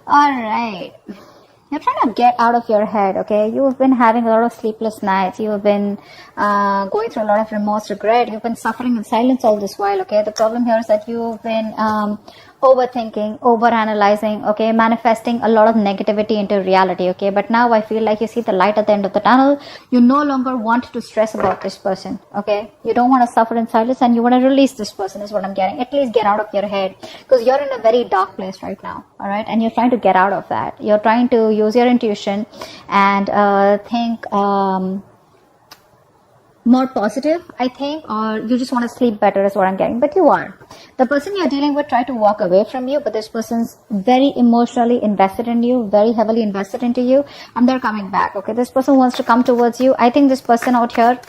All right. You're trying to get out of your head, okay? You've been having a lot of sleepless nights. You've been going through a lot of remorse, regret. You've been suffering in silence all this while, okay? The problem here is that you've been overthinking, overanalyzing, okay? Manifesting a lot of negativity into reality, okay? But now I feel like you see the light at the end of the tunnel. You no longer want to stress about this person, okay? You don't want to suffer in silence and you want to release this person is what I'm getting. At least get out of your head because you're in a very dark place right now, all right? And you're trying to get out of that. You're trying to use your intuition and think more positive, I think, or you just want to sleep better is what I'm getting. But you are. The person you're dealing with tried to walk away from you, but this person's very emotionally invested in you, very heavily invested into you, and they're coming back, okay? This person wants to come towards you. I think this person out here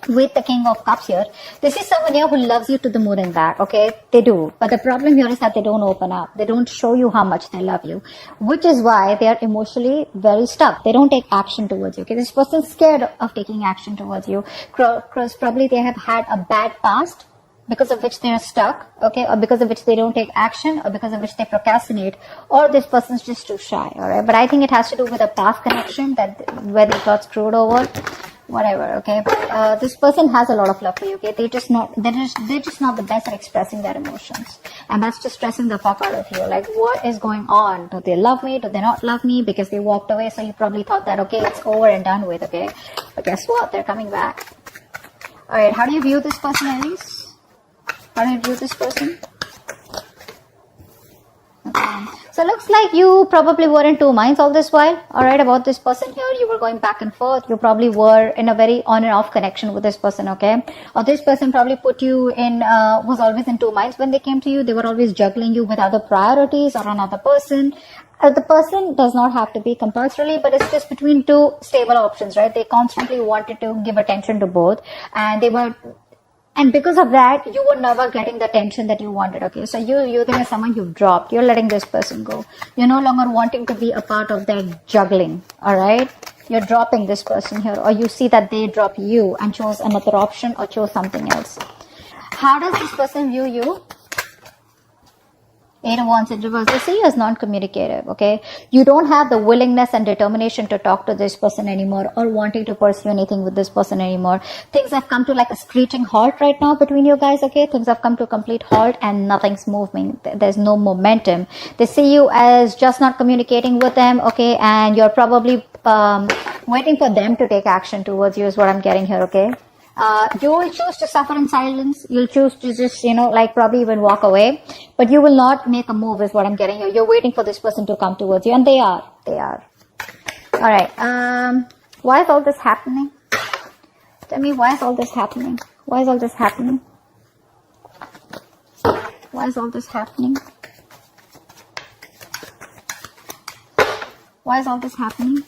with the King of Cups here, this is someone here who loves you to the moon and back, okay? They do. But the problem here is that they don't open up. They don't show you how much they love you, which is why they are emotionally very stuck. They don't take action towards you, okay? This person's scared of taking action towards you because probably they have had a bad past because of which they are stuck, okay? Or because of which they don't take action, or because of which they procrastinate, or this person's just too shy, all right? But I think it has to do with a past connection that where they got screwed over. Whatever, okay? This person has a lot of love for you, okay? They're just not the best at expressing their emotions, and that's just stressing the fuck out of you. Like, what is going on? Do they love me? Do they not love me? Because they walked away, so you probably thought that, okay, it's over and done with, okay? But guess what? They're coming back. All right, how do you view this person, Aries? How do you view this person? Okay. So looks like you probably were in two minds all this while, all right, about this person here. You were going back and forth. You probably were in a very on and off connection with this person, okay? Or this person probably put you in, was always in two minds when they came to you. They were always juggling you with other priorities or another person. The person does not have to be compulsorily, but it's just between two stable options, right? They constantly wanted to give attention to both, and because of that, you were never getting the attention that you wanted, okay? So you think as someone you've dropped. You're letting this person go. You're no longer wanting to be a part of their juggling, all right? You're dropping this person here, or you see that they drop you and chose another option or chose something else. How does this person view you? Eight of Wands in reverse. They see you as non-communicative, okay? You don't have the willingness and determination to talk to this person anymore or wanting to pursue anything with this person anymore. Things have come to like a screeching halt right now between you guys, okay? Things have come to a complete halt and nothing's moving. There's no momentum. They see you as just not communicating with them, okay? And you're probably waiting for them to take action towards you is what I'm getting here, okay? You will choose to suffer in silence. You'll choose to just, like probably even walk away. But you will not make a move is what I'm getting here. You're waiting for this person to come towards you. And they are. All right. Why is all this happening? Tell me, why is all this happening? Why is all this happening? Why is all this happening? Why is all this happening?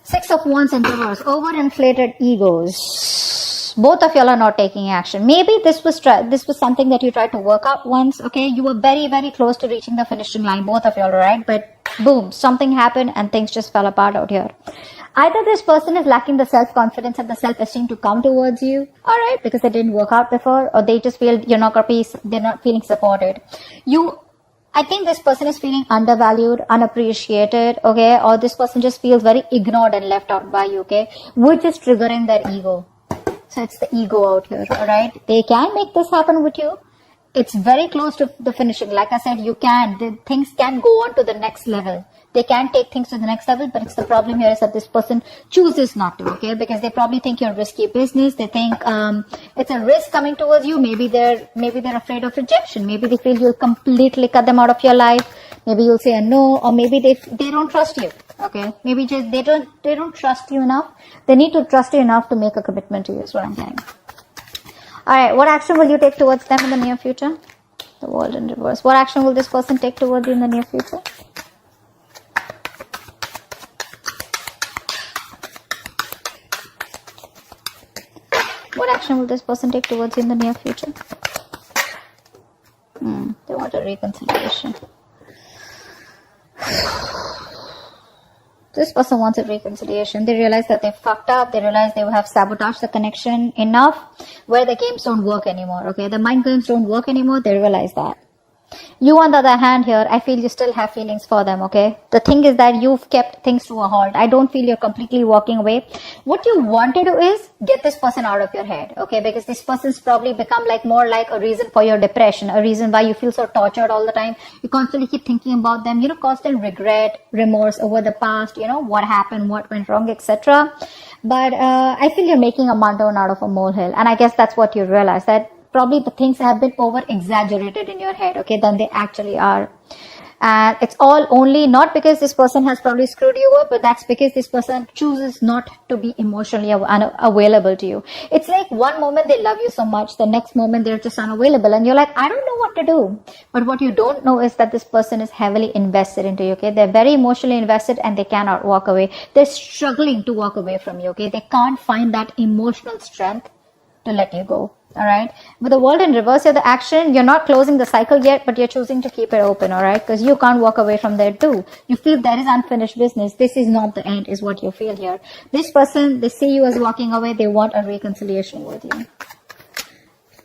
Six of Wands in reverse. Overinflated egos. Both of y'all are not taking action. Maybe this was something that you tried to work out once, okay? You were very, very close to reaching the finishing line, both of y'all, right? But boom, something happened and things just fell apart out here. Either this person is lacking the self-confidence and the self-esteem to come towards you, all right, because they didn't work out before, or they just feel they're not feeling supported. I think this person is feeling undervalued, unappreciated, okay? Or this person just feels very ignored and left out by you, okay? Which is triggering their ego. So it's the ego out here, alright? They can make this happen with you. It's very close to the finishing. Like I said, things can go on to the next level. They can take things to the next level, but it's the problem here is that this person chooses not to, okay? Because they probably think you're risky business. They think it's a risk coming towards you. Maybe they're afraid of rejection. Maybe they feel you'll completely cut them out of your life. Maybe you'll say a no, or maybe they don't trust you, okay? Maybe just they don't trust you enough. They need to trust you enough to make a commitment to you is what I'm saying. All right, what action will you take towards them in the near future? The World in reverse. What action will this person take towards you in the near future? What action will this person take towards you in the near future? They want a reconciliation. This person wants a reconciliation. They realize that they fucked up. They realize they have sabotaged the connection enough where the games don't work anymore, okay? The mind games don't work anymore. They realize that. You, on the other hand, here, I feel you still have feelings for them, okay? The thing is that you've kept things to a halt. I don't feel you're completely walking away. What you want to do is get this person out of your head, okay? Because this person's probably become like more like a reason for your depression, a reason why you feel so tortured all the time. You constantly keep thinking about them, constant regret, remorse over the past, what happened, what went wrong, etc. But I feel you're making a mountain out of a molehill. And I guess that's what you realize, that probably the things have been over exaggerated in your head, okay, than they actually are. And it's all only not because this person has probably screwed you up, but that's because this person chooses not to be emotionally available to you. It's like one moment they love you so much, the next moment they're just unavailable, and you're like, I don't know what to do. But what you don't know is that this person is heavily invested into you, okay? They're very emotionally invested and they cannot walk away. They're struggling to walk away from you, okay? They can't find that emotional strength to let you go. All right. With the world in reverse, you're the action. You're not closing the cycle yet, but you're choosing to keep it open. All right. Because you can't walk away from there too. You feel there is unfinished business. This is not the end, is what you feel here. This person, they see you as walking away. They want a reconciliation with you.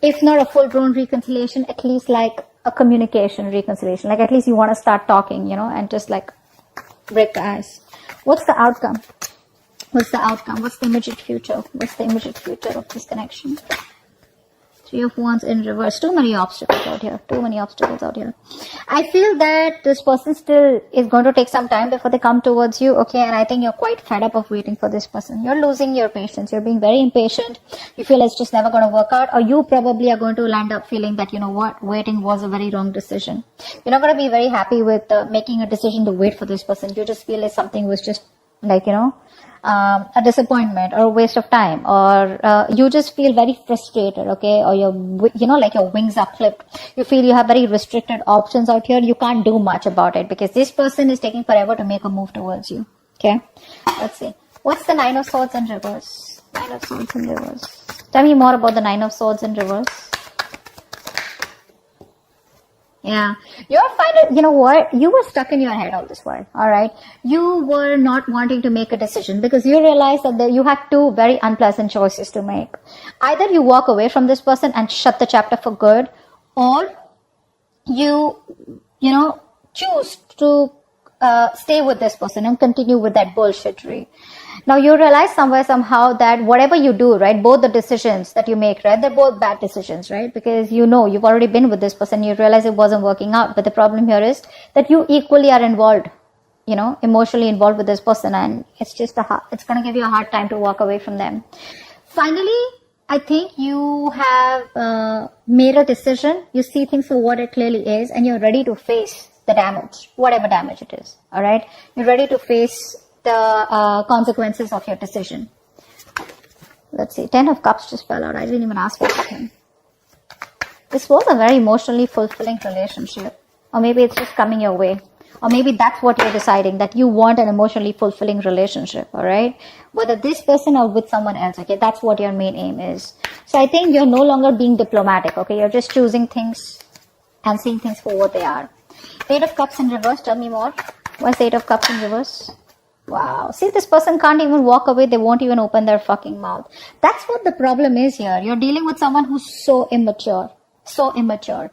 If not a full-blown reconciliation, at least like a communication reconciliation. Like at least you want to start talking, and just like break the ice. What's the outcome? What's the outcome? What's the immediate future? What's the immediate future of this connection? Three of Wands in reverse. Too many obstacles out here. Too many obstacles out here. I feel that this person still is going to take some time before they come towards you. Okay. And I think you're quite fed up of waiting for this person. You're losing your patience. You're being very impatient. You feel it's just never going to work out. Or you probably are going to land up feeling that, waiting was a very wrong decision. You're not going to be very happy with making a decision to wait for this person. You just feel like something was just like, a disappointment or a waste of time, or you just feel very frustrated, okay, or like your wings are flipped. You feel you have very restricted options out here. You can't do much about it because this person is taking forever to make a move towards you. Okay, let's see. What's the Nine of Swords in reverse? Nine of Swords in reverse. Tell me more about the Nine of Swords in reverse. Yeah, you're fine. You know what? You were stuck in your head all this while. All right. You were not wanting to make a decision because you realized that you had two very unpleasant choices to make. Either you walk away from this person and shut the chapter for good, or you choose to stay with this person and continue with that bullshittery. Now you realize somehow that whatever you do, right, both the decisions that you make, right, they're both bad decisions, right? Because you've already been with this person, you realize it wasn't working out. But the problem here is that you equally are involved, emotionally involved with this person, and it's going to give you a hard time to walk away from them. Finally, I think you have made a decision. You see things for what it clearly is, and you're ready to face the damage, whatever damage it is. All right, you're ready to face the consequences of your decision. Let's see. 10 of Cups just fell out. I didn't even ask for it. This was a very emotionally fulfilling relationship. Or maybe it's just coming your way. Or maybe that's what you're deciding, that you want an emotionally fulfilling relationship. All right. Whether this person or with someone else. Okay. That's what your main aim is. So I think you're no longer being diplomatic. Okay. You're just choosing things and seeing things for what they are. 8 of Cups in reverse. Tell me more. What's 8 of Cups in reverse? Wow. See, this person can't even walk away. They won't even open their fucking mouth. That's what the problem is here. You're dealing with someone who's so immature. So immature.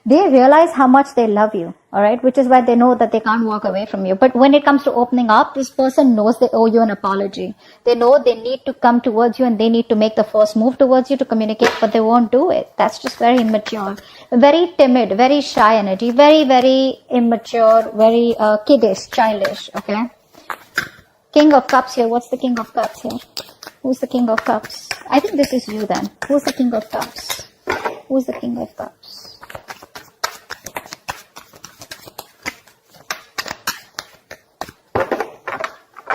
They realize how much they love you. All right. Which is why they know that they can't walk away from you. But when it comes to opening up, this person knows they owe you an apology. They know they need to come towards you and they need to make the first move towards you to communicate, but they won't do it. That's just very immature. Very timid, very shy energy. Very, very immature, very kiddish, childish. Okay. King of Cups here. What's the King of Cups here? Who's the King of Cups? I think this is you then. Who's the King of Cups? Who's the King of Cups?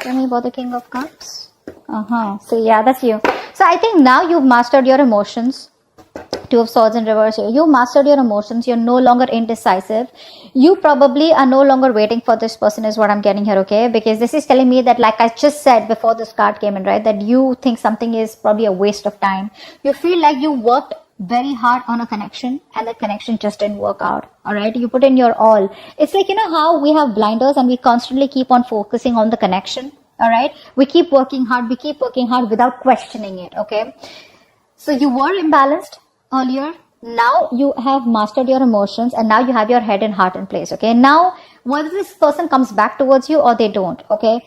Tell me about the King of Cups. So yeah, that's you. So I think now you've mastered your emotions. 2 of Swords in reverse here. You mastered your emotions. You're no longer indecisive. You probably are no longer waiting for this person is what I'm getting here, okay? Because this is telling me that, like I just said before this card came in, right? That you think something is probably a waste of time. You feel like you worked very hard on a connection and that connection just didn't work out. All right. You put in your all. It's like, how we have blinders and we constantly keep on focusing on the connection. All right. We keep working hard. We keep working hard without questioning it. Okay. So you were imbalanced earlier. Now you have mastered your emotions, and now you have your head and heart in place. Okay, now whether this person comes back towards you or they don't, okay,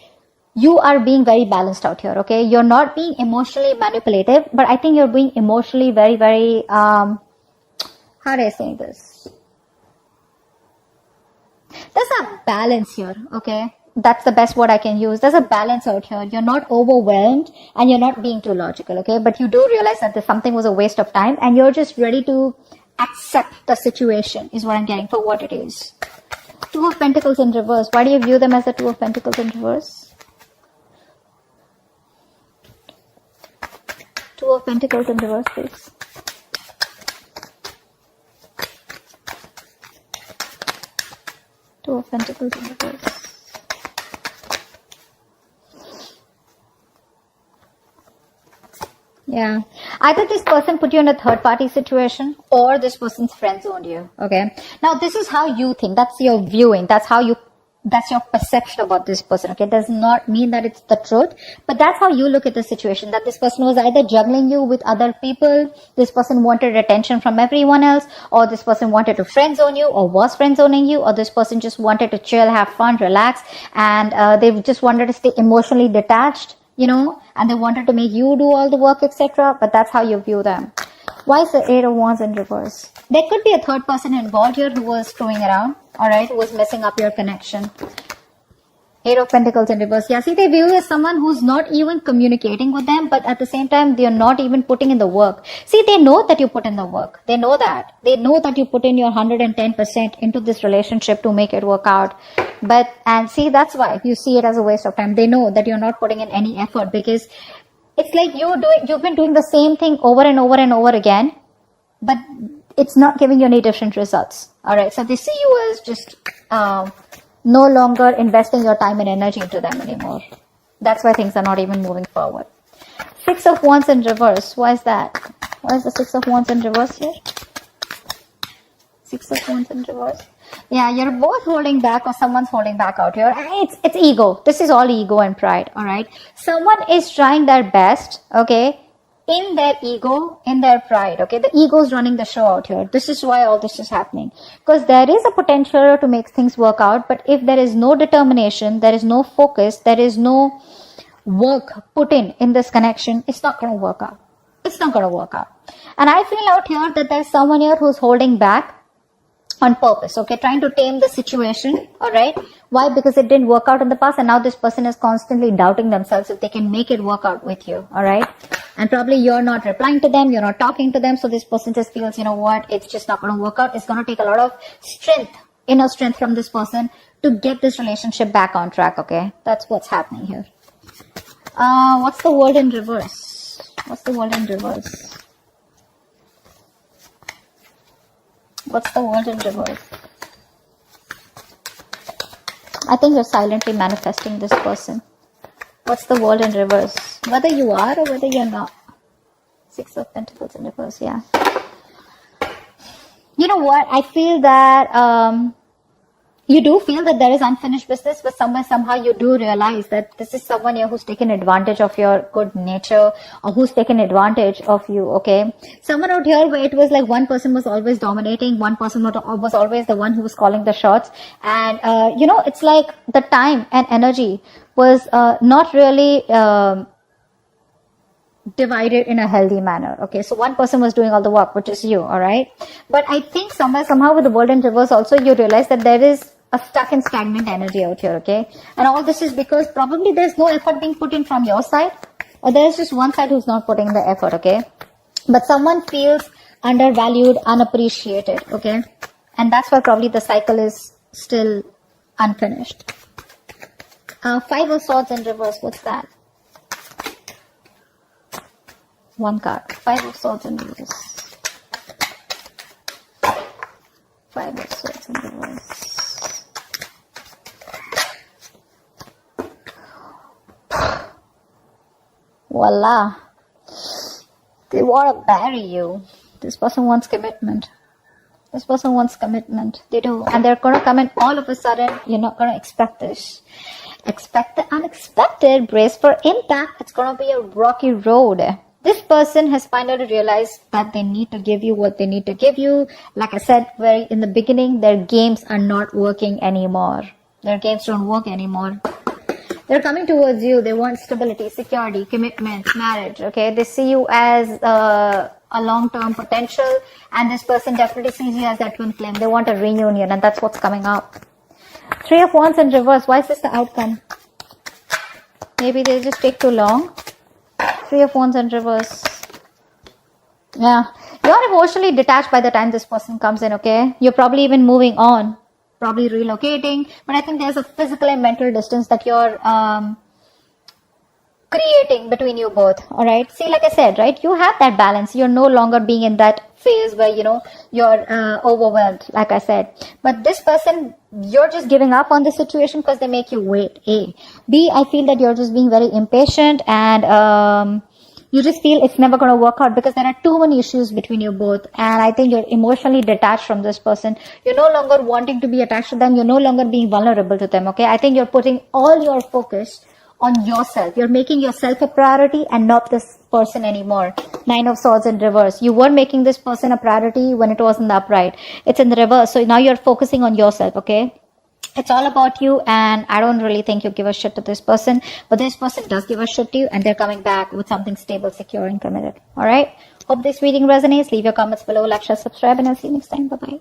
you are being very balanced out here. Okay, you're not being emotionally manipulative, but I think you're being emotionally very, very how do I say this? There's a balance here. Okay, that's the best word I can use. There's a balance out here. You're not overwhelmed and you're not being too logical. Okay, but you do realize that this something was a waste of time, and you're just ready to accept the situation is what I'm getting for what it is. Two of Pentacles in reverse. Why do you view them as the Two of Pentacles in reverse? Two of Pentacles in reverse, please. Two of Pentacles in reverse. Yeah, either this person put you in a third party situation or this person's friend zoned you. Okay, now this is how you think. That's your viewing. That's your perception about this person. Okay, does not mean that it's the truth, but that's how you look at the situation. That this person was either juggling you with other people, this person wanted attention from everyone else, or this person wanted to friend zone you, or was friend zoning you, or this person just wanted to chill, have fun, relax, and they just wanted to stay emotionally detached, you know, and they wanted to make you do all the work, etc. But that's how you view them. Why is the Eight of Wands in reverse? There could be a third person involved here who was screwing around, alright, who was messing up your connection. Eight of Pentacles in reverse. Yeah, see, they view you as someone who's not even communicating with them, but at the same time, they're not even putting in the work. See, they know that you put in the work. They know that. They know that you put in your 110% into this relationship to make it work out. And see, that's why you see it as a waste of time. They know that you're not putting in any effort, because it's like you've been doing the same thing over and over and over again, but it's not giving you any different results. Alright, so they see you as just no longer investing your time and energy into them anymore. That's why things are not even moving forward. Six of Wands in reverse. Why is that? Why is the Six of Wands in reverse here? Six of Wands in reverse. Yeah, you're both holding back, or someone's holding back out here. It's ego. This is all ego and pride. Alright, someone is trying their best, okay, in their ego, in their pride. Okay, the ego is running the show out here. This is why all this is happening, because there is a potential to make things work out, but if there is no determination, there is no focus, there is no work put in this connection, it's not going to work out. It's not going to work out. And I feel out here that there's someone here who's holding back on purpose, okay, trying to tame the situation. All right, why? Because it didn't work out in the past, and now this person is constantly doubting themselves if they can make it work out with you. All right, and probably you're not replying to them, you're not talking to them, so this person just feels, you know what, it's just not going to work out. It's going to take a lot of strength, inner strength from this person to get this relationship back on track. Okay, that's what's happening here. What's the World in reverse? What's the World in reverse? What's the World in reverse? I think you're silently manifesting this person. What's the World in reverse? Whether you are or whether you're not. Six of Pentacles in reverse, yeah. You know what? I feel that you do feel that there is unfinished business, but somehow you do realize that this is someone here who's taken advantage of your good nature, or who's taken advantage of you, okay? Someone out here where it was like one person was always dominating, one person was always the one who was calling the shots, and you know, it's like the time and energy was not really divided in a healthy manner. Okay, so one person was doing all the work, which is you. All right, but I think somehow with the World in reverse also, you realize that there is a stuck and stagnant energy out here. Okay, and all this is because probably there's no effort being put in from your side, or there's just one side who's not putting the effort. Okay, but someone feels undervalued, unappreciated. Okay, and that's why probably the cycle is still unfinished. Five of Swords in reverse. What's that? One card. Five of Swords in reverse. Five of Swords in reverse. Voila. They want to marry you. This person wants commitment. This person wants commitment. They do. And they're going to come in all of a sudden. You're not going to expect this. Expect the unexpected. Brace for impact. It's going to be a rocky road. This person has finally realized that they need to give you what they need to give you. Like I said very in the beginning, their games are not working anymore. Their games don't work anymore. They're coming towards you. They want stability, security, commitment, marriage. Okay, they see you as a long-term potential, and this person definitely sees you as their twin flame. They want a reunion, and that's what's coming up. Three of Wands in reverse. Why is this the outcome? Maybe they just take too long. Three of Wands in reverse. Yeah, you're emotionally detached by the time this person comes in. Okay, you're probably even moving on. Probably relocating, but I think there's a physical and mental distance that you're creating between you both. All right, see, like I said, right, you have that balance. You're no longer being in that phase where you're overwhelmed, like I said. But this person, you're just giving up on the situation because they make you wait. A. B, I feel that you're just being very impatient, and you just feel it's never going to work out because there are too many issues between you both. And I think you're emotionally detached from this person. You're no longer wanting to be attached to them. You're no longer being vulnerable to them. Okay, I think you're putting all your focus on yourself. You're making yourself a priority and not this person anymore. Nine of Swords in reverse. You were making this person a priority when it was in the upright. It's in the reverse. So now you're focusing on yourself. Okay, it's all about you, and I don't really think you give a shit to this person, but this person does give a shit to you, and they're coming back with something stable, secure, and committed. All right, hope this reading resonates. Leave your comments below, like, share, subscribe, and I'll see you next time. Bye bye.